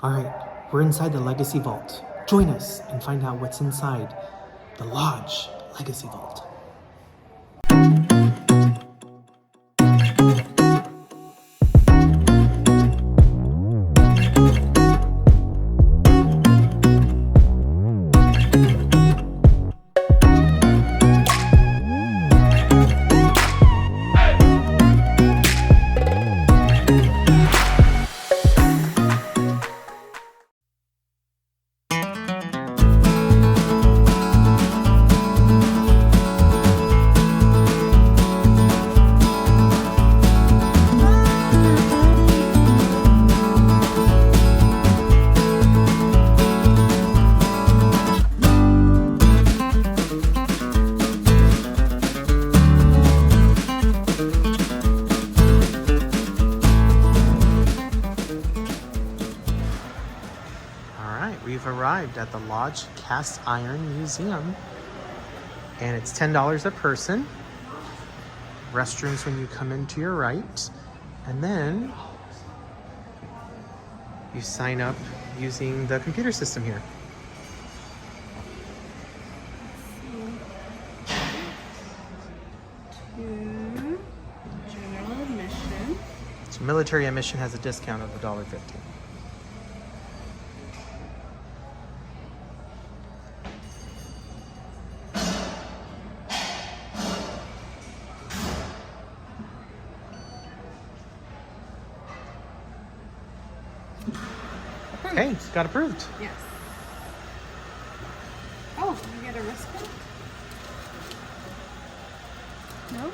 All right, we're inside the Legacy Vault. Join us and find out what's inside the Lodge Legacy Vault. We've arrived at the Lodge Cast Iron Museum, and it's $10 a person. Restrooms when you come in to your right, and then you sign up using the computer system here. To general admission. So military admission has a discount of $1.50. Hey, got approved. Yes. Oh, you get a wristband? No?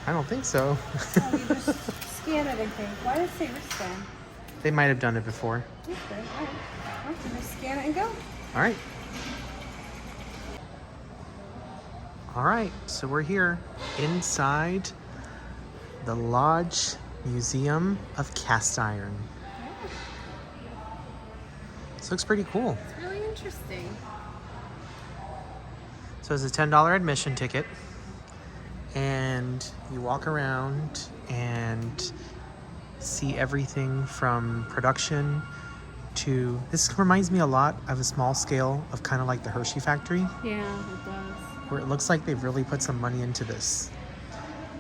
I don't think so. Oh, you just scan it, I think. Why does it say wristband? They might have done it before. Okay, all right. Well, you just scan it and go. All right. All right, so we're here inside the Lodge Museum of Cast Iron. This looks pretty cool. It's really interesting. So it's a $10 admission ticket, and you walk around and see everything from production to, this reminds me a lot of a small scale of kind of like the Hershey factory. Yeah, it does. Where it looks like they've really put some money into this.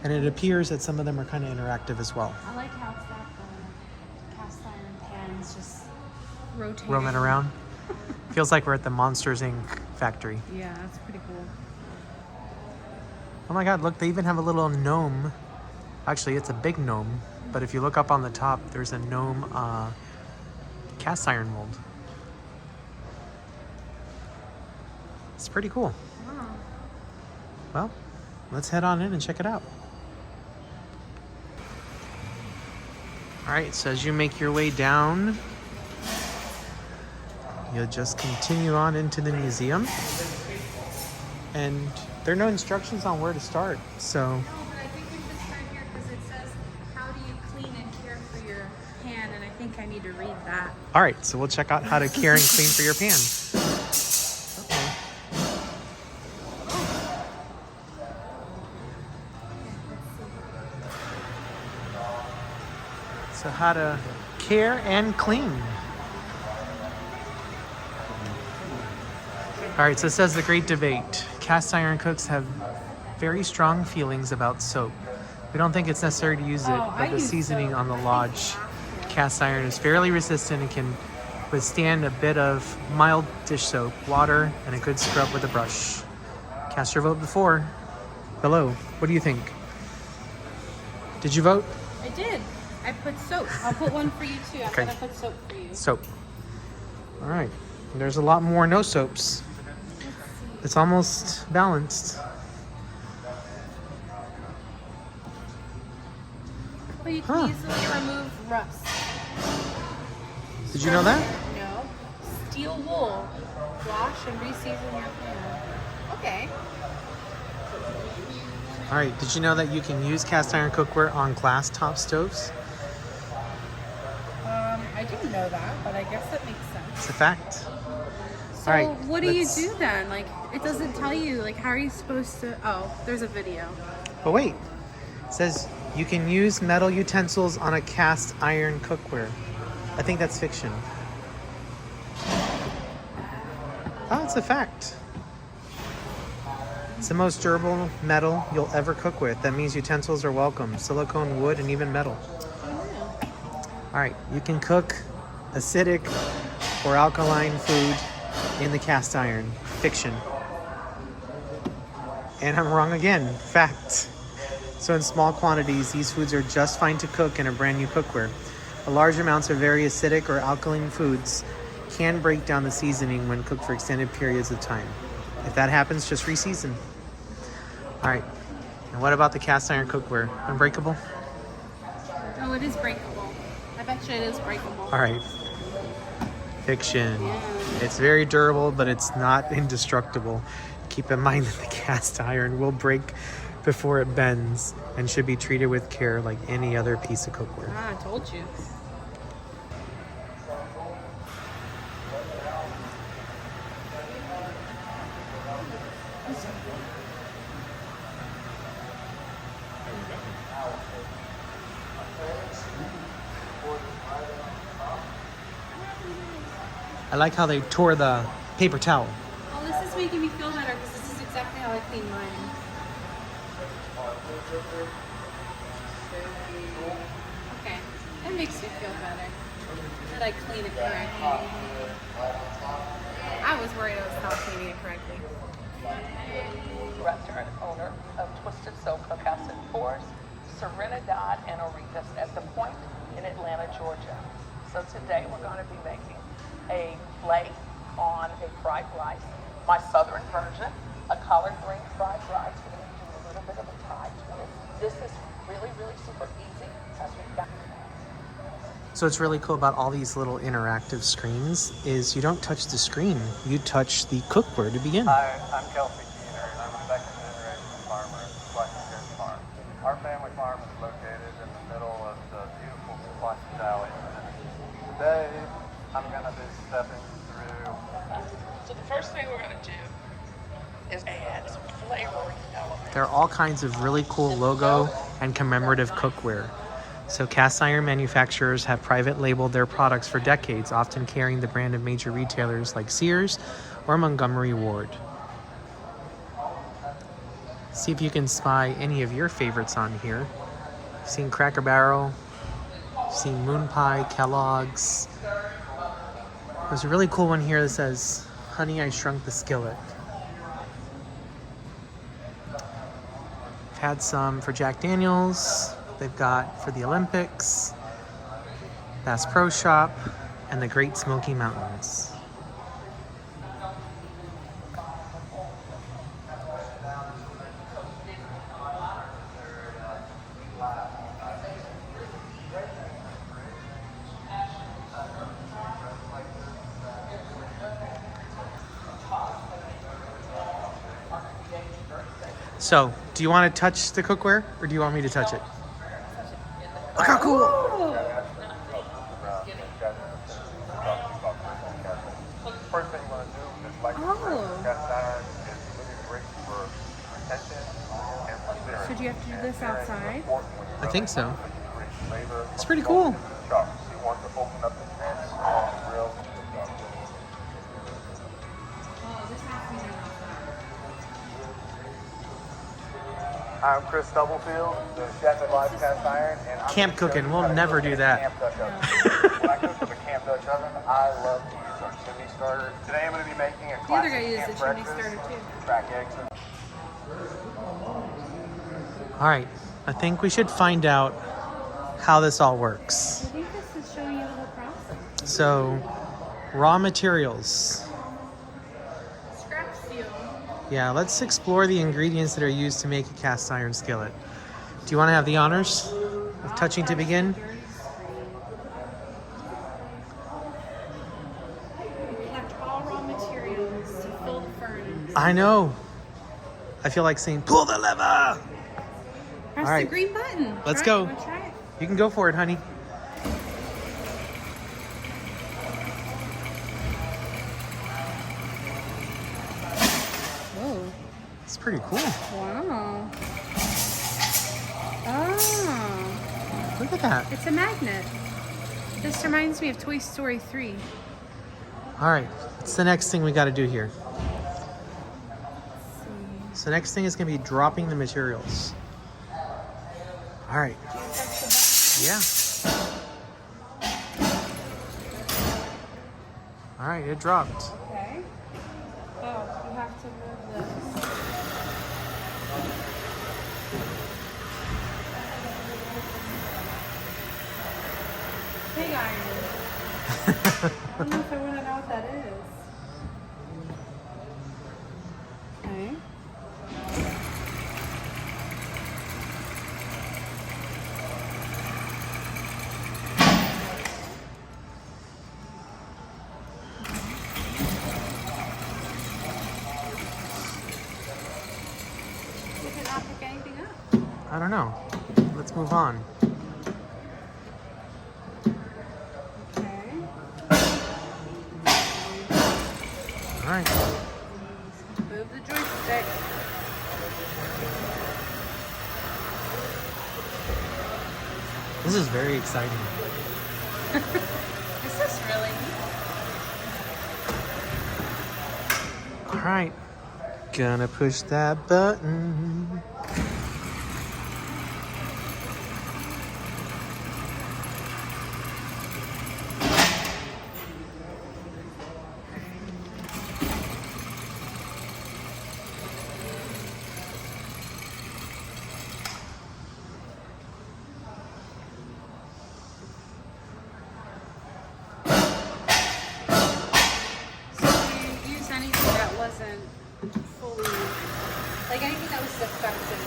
And it appears that some of them are kind of interactive as well. I like how it's got the cast iron pans just rotating. Roaming around. Feels like we're at the Monsters Inc. factory. Yeah, that's pretty cool. Oh my god, look, they even have a little gnome. Actually, it's a big gnome, but if you look up on the top, there's a gnome cast iron mold. It's pretty cool. Wow. Well, let's head on in and check it out. All right, so as you make your way down, you'll just continue on into the museum. And there are no instructions on where to start, so. No, but I think we should start here because it says, how do you clean and care for your pan? And I think I need to read that. All right, so we'll check out how to care and clean for your pan. So how to care and clean. All right, so it says the great debate. Cast iron cooks have very strong feelings about soap. We don't think it's necessary to use it, but the seasoning on the Lodge cast iron is fairly resistant and can withstand a bit of mild dish soap, water, and a good scrub with a brush. Cast your vote before. Below. What do you think? Did you vote? I did. I put soap. I'll put one for you too. I'm Okay. gonna put soap for you. Soap. All right. There's a lot more no soaps. It's almost balanced. But you can easily remove rust. Did you know that? No. Steel wool. Wash and reseason your pan. Okay. All right. Did you know that you can use cast iron cookware on glass top stoves? I didn't know that, but I guess that makes sense. It's a fact. So All right, what do you do then? Like, it doesn't tell you, like, how are you supposed to, oh, there's a video. But wait, it says you can use metal utensils on a cast iron cookware. I think that's fiction. Oh, it's a fact. It's the most durable metal you'll ever cook with. That means utensils are welcome. Silicone, wood, and even metal. All right, you can cook acidic or alkaline food in the cast iron. Fiction. And I'm wrong again. Fact. So in small quantities, these foods are just fine to cook in a brand new cookware. The large amounts of very acidic or alkaline foods can break down the seasoning when cooked for extended periods of time. If that happens, just reseason. All right. And what about the cast iron cookware? Unbreakable? Oh, it is breakable. I bet you it is breakable. All right. Fiction. Yeah. It's very durable, but it's not indestructible. Keep in mind that the cast iron will break before it bends and should be treated with care like any other piece of cookware. Ah, I told you. I like how they tore the paper towel. Well, this is making me feel better because this is exactly how I clean mine. Okay, that makes me feel better. That I clean it correctly. I was worried I was not cleaning it correctly. Director and owner of Twisted Soap Cookhouse and Pours, Serenidad and Auritas at The Point in Atlanta, Georgia. So today we're going to be making a flake on a fried rice, my southern version, a collard green fried rice. We're going to do a little bit of a Thai twist. This is really, really super easy as we've got. So what's really cool about all these little interactive screens is you don't touch the screen, you touch the cookware to begin. Hi, I'm Kelsey Keener, and I'm a second generation farmer at Fletcher's Farm. Our family farm is located in the middle of the beautiful Fletcher Valley. Today, I'm going to be stepping through. So the first thing we're going to do is add some flavoring elements. There are all kinds of really cool logo and commemorative cookware. So cast iron manufacturers have private labeled their products for decades, often carrying the brand of major retailers like Sears or Montgomery Ward. See if you can spy any of your favorites on here. You've seen Cracker Barrel, you've seen Moon Pie, Kellogg's. There's a really cool one here that says, "Honey, I Shrunk the Skillet." I've had some for Jack Daniels. They've got for the Olympics, Bass Pro Shop, and the Great Smoky Mountains. So, do you want to touch the cookware, or do you want me to touch it? Look how cool! First thing you want to do is like cast iron is really great for retention and for Should you have to do this outside? I think so. It's pretty cool. You want to open up the vents on the grill. I'm Chris Stubblefield, the chef at Live Cast Iron, and I'm Camp cooking, we'll never do that. Camp Dutch oven. When I cook with a Camp Dutch oven, I love to use our chimney starter. Today I'm going to be making a The other classic guy used camp the chimney breakfast. starter too. Crack eggs. All right, I think we should find out how this all works. I think this is showing you the whole process. So, raw materials. Scrap steel. Yeah, let's explore the ingredients that are used to make a cast iron skillet. Do you want to have the honors of touching to begin? Collect all raw materials to fill the furnace. I know. I feel like saying, pull the lever. Press All right. the green button. Let's Try go. it. Wanna try it? You can go for it, honey. Whoa. It's pretty cool. Wow. Oh. Look at that. It's a magnet. This reminds me of Toy Story 3. All right, what's the next thing we got to do here? So next thing is going to be dropping the materials. All right. Yeah. All right, it dropped. Okay. Oh, you have to move this. Pig iron. I don't know if I want to know what that is. Okay. Did it not pick anything up? I don't know. Let's move on. Okay. All right. Move the joystick. This is very exciting. Is this really neat? All right. Gonna push that button. So if you use anything that wasn't fully, like anything that was defective,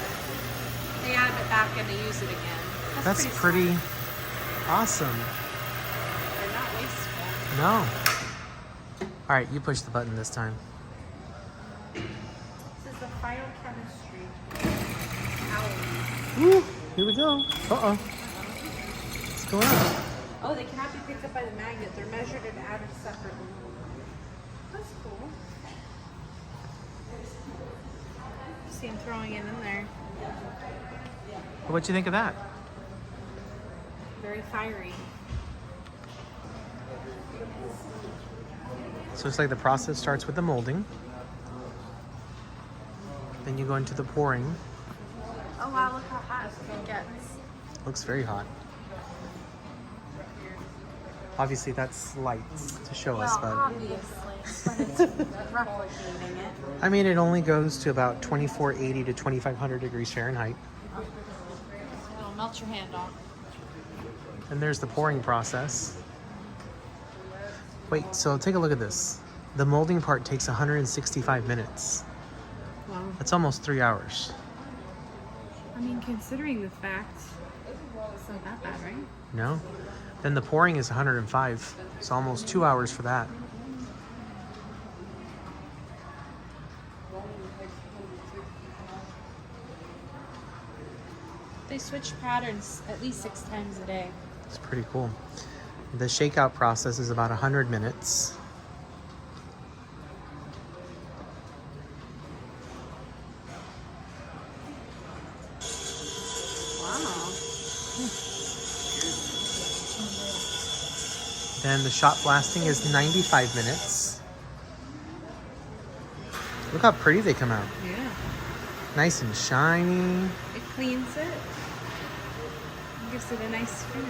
they add it back and they use it again. That's pretty smart. awesome. They're not wasteful. No. All right, you push the button this time. This is the phytochemistry. Alloy. Woo, here we go. Uh-oh. What's going on? Oh, they cannot be picked up by the magnet. They're measured and added separately. That's cool. See him throwing it in there. What'd you think of that? Very fiery. So it's like the process starts with the molding. Then you go into the pouring. Oh wow, look how hot it gets. Looks very hot. Obviously that's lights to show us, but obviously, but it's replicating it. I mean it only goes to about 2480 to 2500 degrees Fahrenheit. It'll melt your hand off. And there's the pouring process. Wait, so take a look at this. The molding part takes 165 minutes. Wow. That's almost 3 hours. I mean, considering the fact, it's not that bad, right? No? Then the pouring is 105. It's almost 2 hours for that. They switch patterns at least 6 times a day. It's pretty cool. The shakeout process is about 100 minutes. Wow. Then the shot blasting is 95 minutes. Look how pretty they come out. Yeah. Nice and shiny. It cleans it. Gives it a nice finish.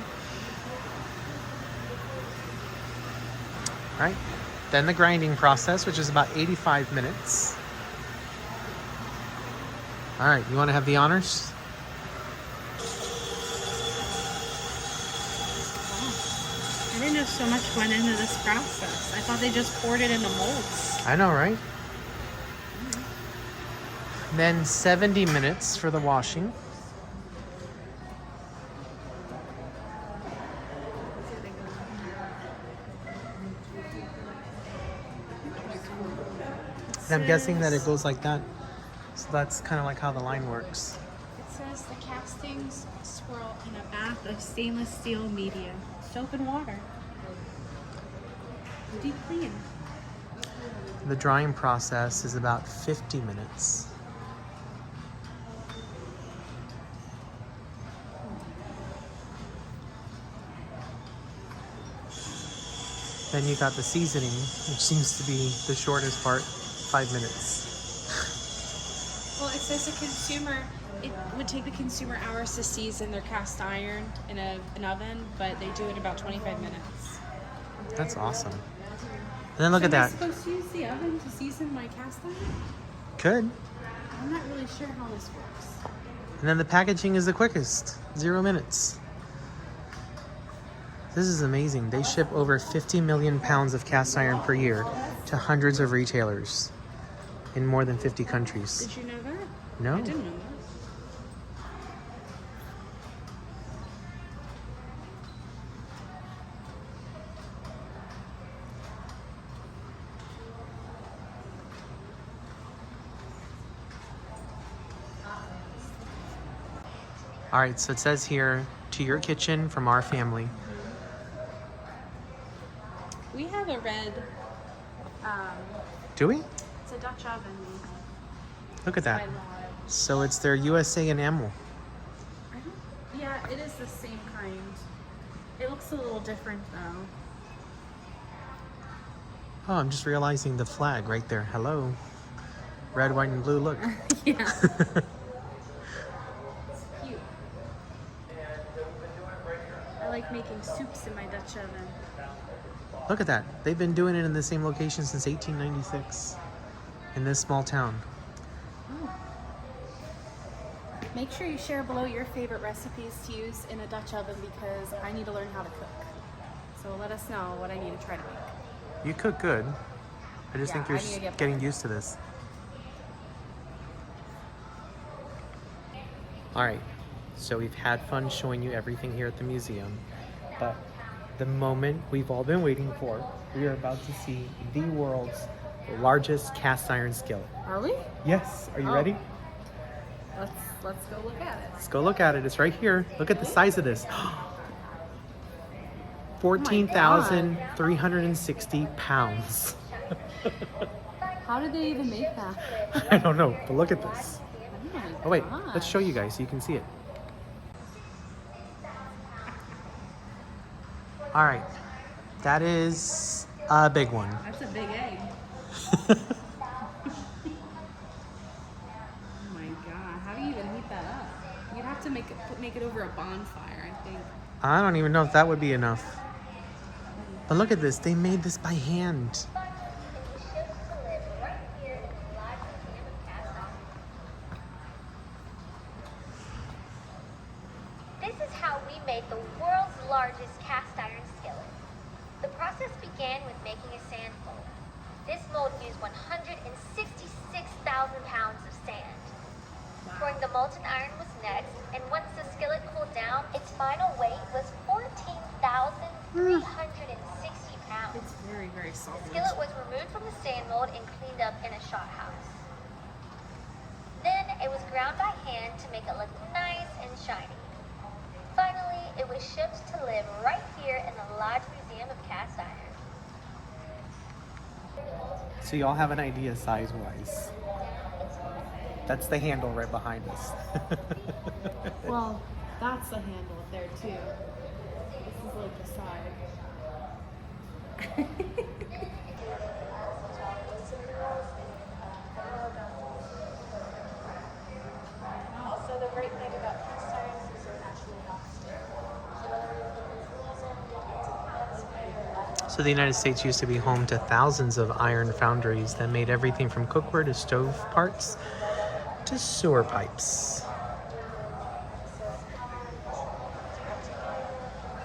Right? Then the grinding process, which is about 85 minutes. All right, you want to have the honors? I didn't know so much went into this process. I thought they just poured it in the molds. I know, right? Then 70 minutes for the washing. And I'm guessing that it goes like that. So that's kind of like how the line works. It says the castings swirl in a bath of stainless steel media, soap and water. Deep clean. The drying process is about 50 minutes. Then you got the seasoning, which seems to be the shortest part, 5 minutes. Well, it says it would take the consumer hours to season their cast iron in an oven, but they do it in about 25 minutes. That's awesome. And then look at Am I that. supposed to use the oven to season my cast iron? Good. I'm not really sure how this works. And then the packaging is the quickest, 0 minutes. This is amazing. They ship over 50 million pounds of cast iron per year to hundreds of retailers in more than 50 countries. Did you know that? No. I didn't know that. All right, so it says here, to your kitchen from our family. We have a red, Do we? it's a Dutch oven. Look at By that. Lodge. So it's their USA enamel. Yeah, it is the same kind. It looks a little different though. Oh, I'm just realizing the flag right there. Hello. Red, white, and blue, look. Yeah. It's cute. I like making soups in my Dutch oven. Look at that. They've been doing it in the same location since 1896 in this small town. Oh. Make sure you share below your favorite recipes to use in a Dutch oven because I need to learn how to cook. So let us know what I need to try to make. You cook good. I just Yeah, think you're I need to get getting better. used to this. All right, so we've had fun showing you everything here at the museum, but the moment we've all been waiting for, we are about to see the world's largest cast iron skillet. Are we? Yes, are you Oh. ready? Let's go look at it. Let's go look at it. It's right here. Look at the size of this. 14,360 pounds. How did they even make that? I don't know, but look at this. Oh wait, God. let's show you guys so you can see it. All right, that is a big one. That's a big egg. Oh my god, how do you even heat that up? You'd have to make it over a bonfire, I think. I don't even know if that would be enough. But look at this, they made this by hand. This is how we made the world's largest cast iron skillet. The process began with making a sand mold. This mold used 166,000 pounds of sand. Pouring the molten iron was next, and once the skillet cooled down, its final weight was 14,360 pounds. It's very, very solid. The skillet was removed from the sand mold and cleaned up in a shot house. Then it was ground by hand to make it look nice and shiny. Finally, it was shipped to live right here in the Lodge Museum of Cast Iron. So you all have an idea size-wise. That's the handle right behind us. Well, that's the handle up there too. This is like the side. So the great thing about cast irons is they're naturally oxidized. So the United States used to be home to thousands of iron foundries that made everything from cookware to stove parts to sewer pipes.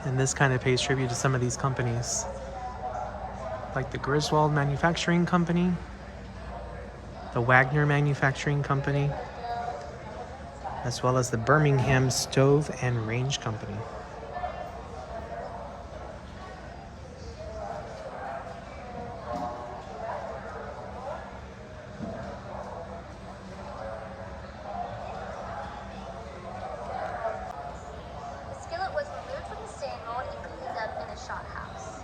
And this kind of pays tribute to some of these companies, like the Griswold Manufacturing Company, the Wagner Manufacturing Company, as well as the Birmingham Stove and Range Company. The skillet was removed from the sand mold and cleaned up in a shot house.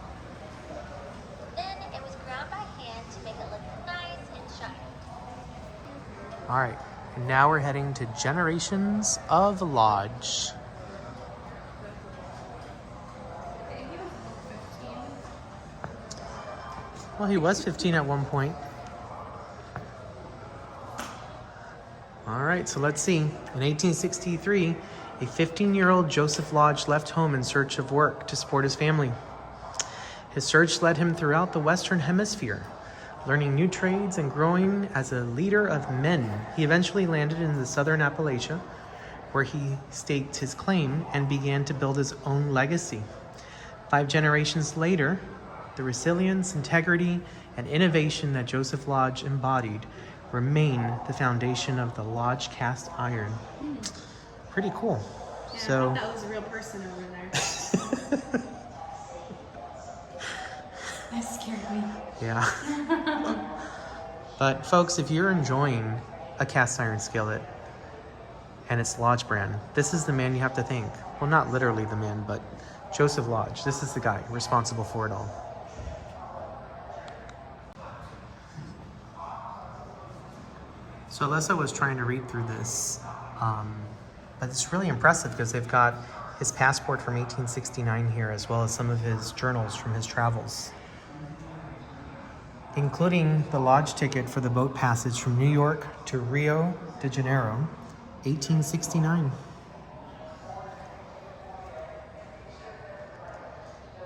Then it was ground by hand to make it look nice and shiny. All right, and now we're heading to Generations of Lodge. Well, he was 15 at one point. All right, so let's see. In 1863, a 15-year-old Joseph Lodge left home in search of work to support his family. His search led him throughout the Western Hemisphere, learning new trades and growing as a leader of men. He eventually landed in the southern Appalachia, where he staked his claim and began to build his own legacy. 5 generations later, the resilience, integrity, and innovation that Joseph Lodge embodied remain the foundation of the Lodge cast iron. Pretty cool. Yeah, So I thought that was a real person over there. That scared me. yeah. But folks, if you're enjoying a cast iron skillet and it's Lodge brand, this is the man you have to thank. Well, not literally the man, but Joseph Lodge. This is the guy responsible for it all. So Alyssa was trying to read through this, but it's really impressive because they've got his passport from 1869 here, as well as some of his journals from his travels, including the Lodge ticket for the boat passage from New York to Rio de Janeiro, 1869.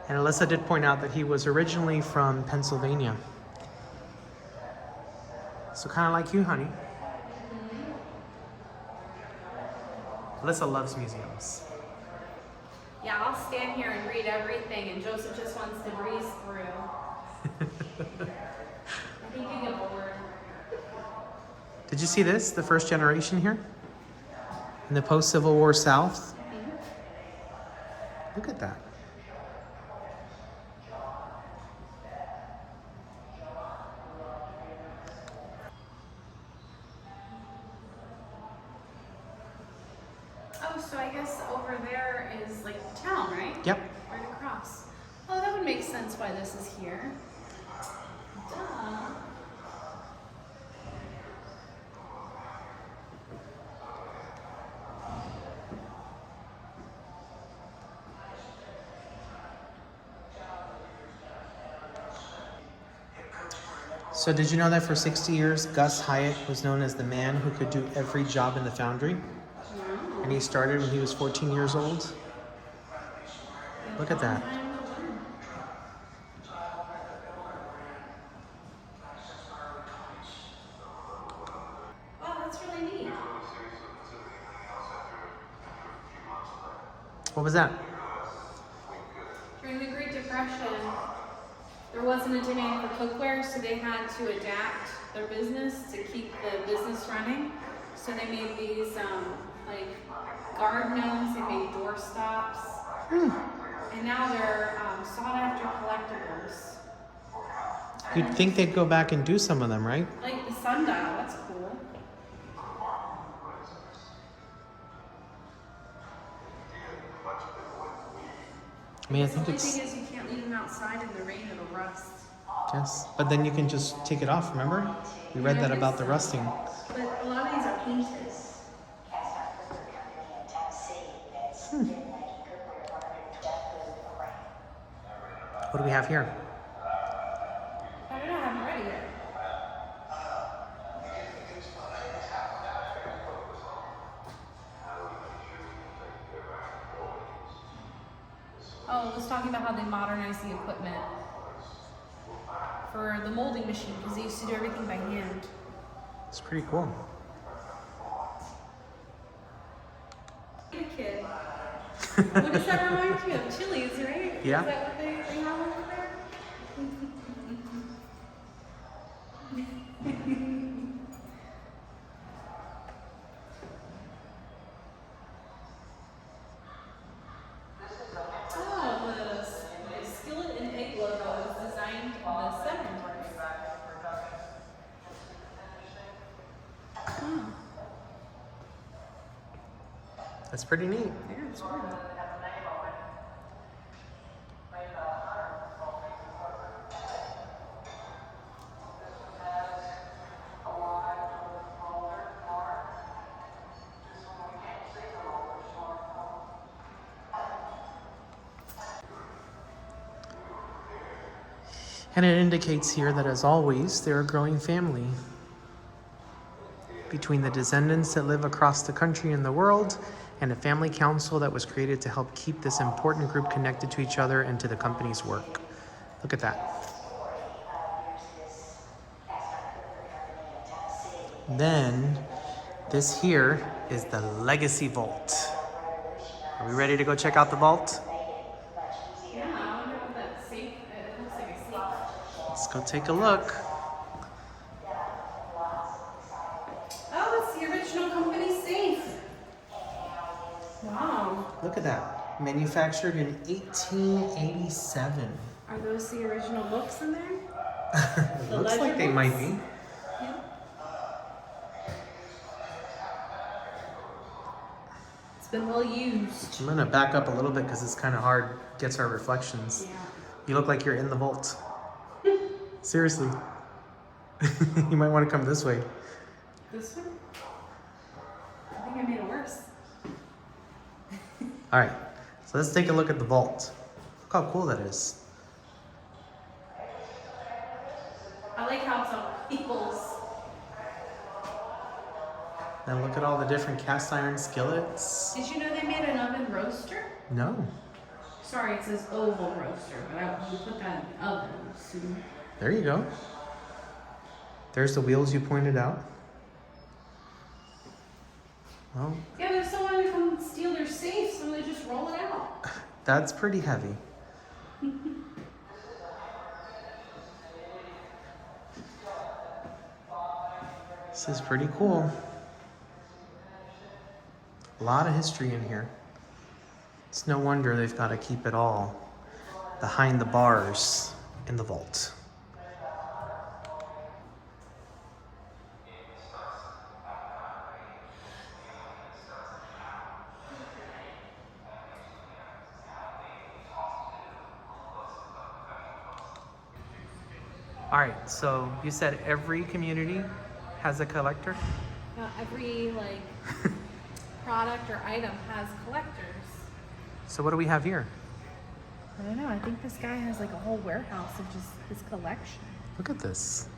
And Alyssa did point out that he was originally from Pennsylvania. So kind of like you, honey. Alyssa loves museums. Yeah, I'll stand here and read everything, and Joseph just wants to breeze through. I think you get bored. Did you see this? The first generation here? In the post-Civil War South? Look at that. Oh, so I guess over there is like the town, right? Yep. Right across. Oh, that would make sense why this is here. Duh. So did you know that for 60 years, Gus Hyatt was known as the man who could do every job in the foundry? And he started when he was 14 years old. Look at that. Wow, that's really neat. What was that? During the Great Depression, there wasn't a demand for cookware, so they had to adapt their business to keep the business running. So they made these like guard gnomes, they made door stops, and now they're sought after collectibles. You'd think they'd go back and do some of them, right? Like the sundial, that's cool. I mean, I The think only it's, thing is you can't leave them outside in the rain, it'll rust. yes. But then you can just take it off, remember? We read that about the rusting. But a lot of these are painted. What do we have here? I don't know, I haven't read it yet. Oh, it was talking about how they modernized the equipment for the molding machine, because they used to do everything by hand. It's pretty cool. Hey, kid. What does that remind you of? Chili's, right? Yeah. Is that what they have over there? Oh, the Skillet and egg logo was designed in the 70s. Oh, That's pretty neat. yeah, it's weird. And it indicates here that, as always, they're a growing family. Between the descendants that live across the country and the world, and a family council that was created to help keep this important group connected to each other and to the company's work. Look at that. Then, this here is the Legacy Vault. Are we ready to go check out the vault? Yeah, I wonder what that safe, it looks like a safe. Let's go take a look. Oh, it's the original company safe. Wow. Look at that. Manufactured in 1887. Are those the original books in there? It looks like they might be. Yeah. It's been well used. I'm gonna back up a little bit because it's kind of hard. Gets our reflections. Yeah. You look like you're in the vault. Seriously. You might want to come this way. This one? I think I made it worse. All right, so let's take a look at the vault. Look how cool that is. I like how it's on people's. And look at all the different cast iron skillets. Did you know they made an oven roaster? No. Sorry, it says oval roaster, but we put that in the oven. So. There you go. There's the wheels you pointed out. Well, Yeah, there's someone who come steal their safe, so they just roll it out. that's pretty heavy. This is pretty cool. A lot of history in here. It's no wonder they've got to keep it all behind the bars in the vault. All right, so you said every community has a collector? Every product or item has collectors. So what do we have here? I don't know. I think this guy has like a whole warehouse of just his collection. Look at this.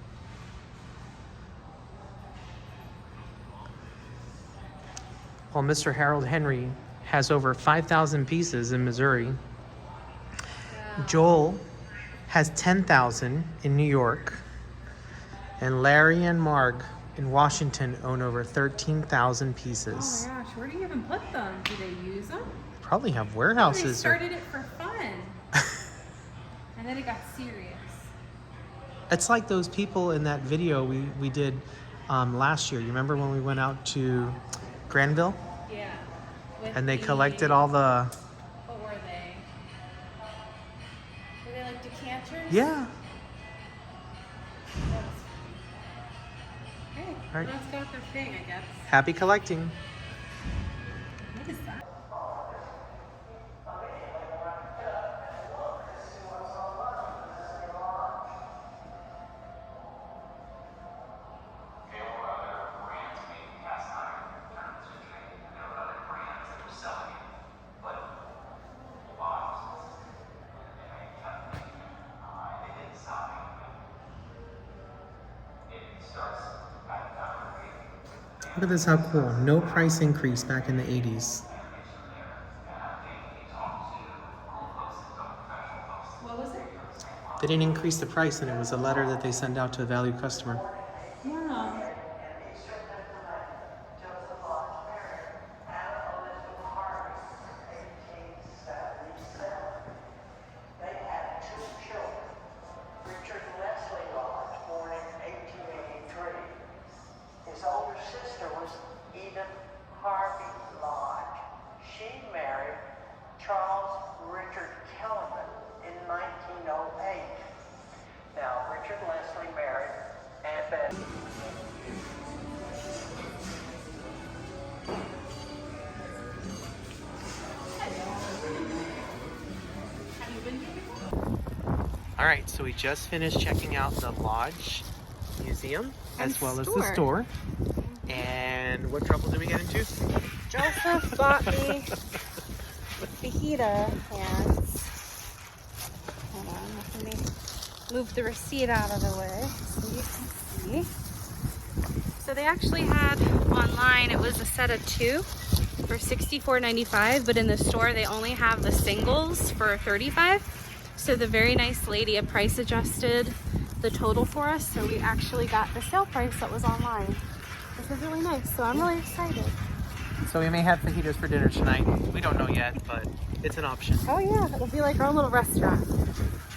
Well, Mr. Harold Henry has over 5,000 pieces in Missouri. Yeah. Joel has 10,000 in New York. And Larry and Marg in Washington own over 13,000 pieces. Oh my gosh, where do you even put them? Do they use them? Probably have They warehouses. started it for fun. And then it got serious. It's like those people in that video we did last year. You remember when we went out to Granville? Yeah. With And they the- collected all the... What were they? Were they like decanters? Yeah. That was funny. Okay, All right. well, that's got their thing, I guess. Happy collecting. What is that? Look at this, how cool. No price increase back in the 80s. What was it? They didn't increase the price, and it was a letter that they sent out to a valued customer. Yeah. They had two children. Richard Leslie Lodge, born in 1883. His older sister was Edith Harvey Lodge. She married Charles Richard Kellerman in 1908. Now, Richard Leslie married Aunt Betty. Have you been here before? All right, so we just finished checking out the Lodge Museum as well as the store. And what trouble did we get into? Joseph bought me fajita hands. Hold on, move the receipt out of the way so you can see. So they actually had online, it was a set of 2 for $64.95, but in the store they only have the singles for $35. So the very nice lady had price adjusted the total for us, so we actually got the sale price that was online, which is really nice. So I'm really excited. So we may have fajitas for dinner tonight. We don't know yet, but it's an option. Oh yeah, it'll be like our little restaurant.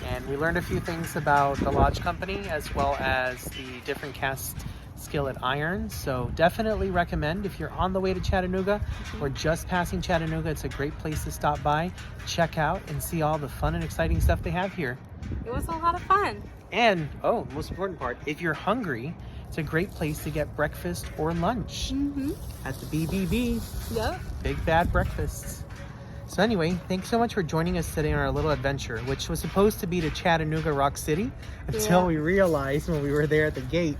And we learned a few things about the Lodge Company as well as the different cast skillet irons. So definitely recommend if you're on the way to Chattanooga or just passing Chattanooga, it's a great place to stop by, check out, and see all the fun and exciting stuff they have here. It was a lot of fun. And, oh, most important part, if you're hungry, it's a great place to get breakfast or lunch at the BBB. Yep. Big Bad Breakfasts. So anyway, thanks so much for joining us today on our little adventure, which was supposed to be to Chattanooga Rock City until we realized when we were there at the gate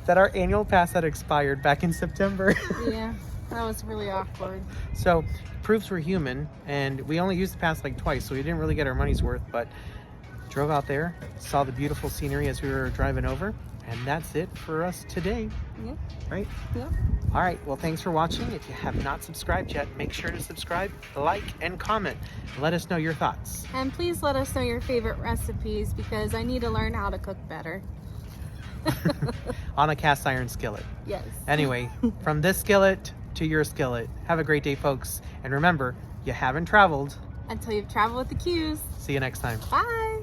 that our annual pass had expired back in September. Yeah, that was really awkward. So proofs we're human, and we only used the pass like twice, so we didn't really get our money's worth, but drove out there, saw the beautiful scenery as we were driving over, and that's it for us today. Yep. Right? Yep. All right, well, thanks for watching. If you have not subscribed yet, make sure to subscribe, like, and comment. Let us know your thoughts. And please let us know your favorite recipes because I need to learn how to cook better. On a cast iron skillet. Yes. Anyway, from this skillet to your skillet, have a great day, folks. And remember, you haven't traveled Until you've traveled with the Q's. See you next time. Bye.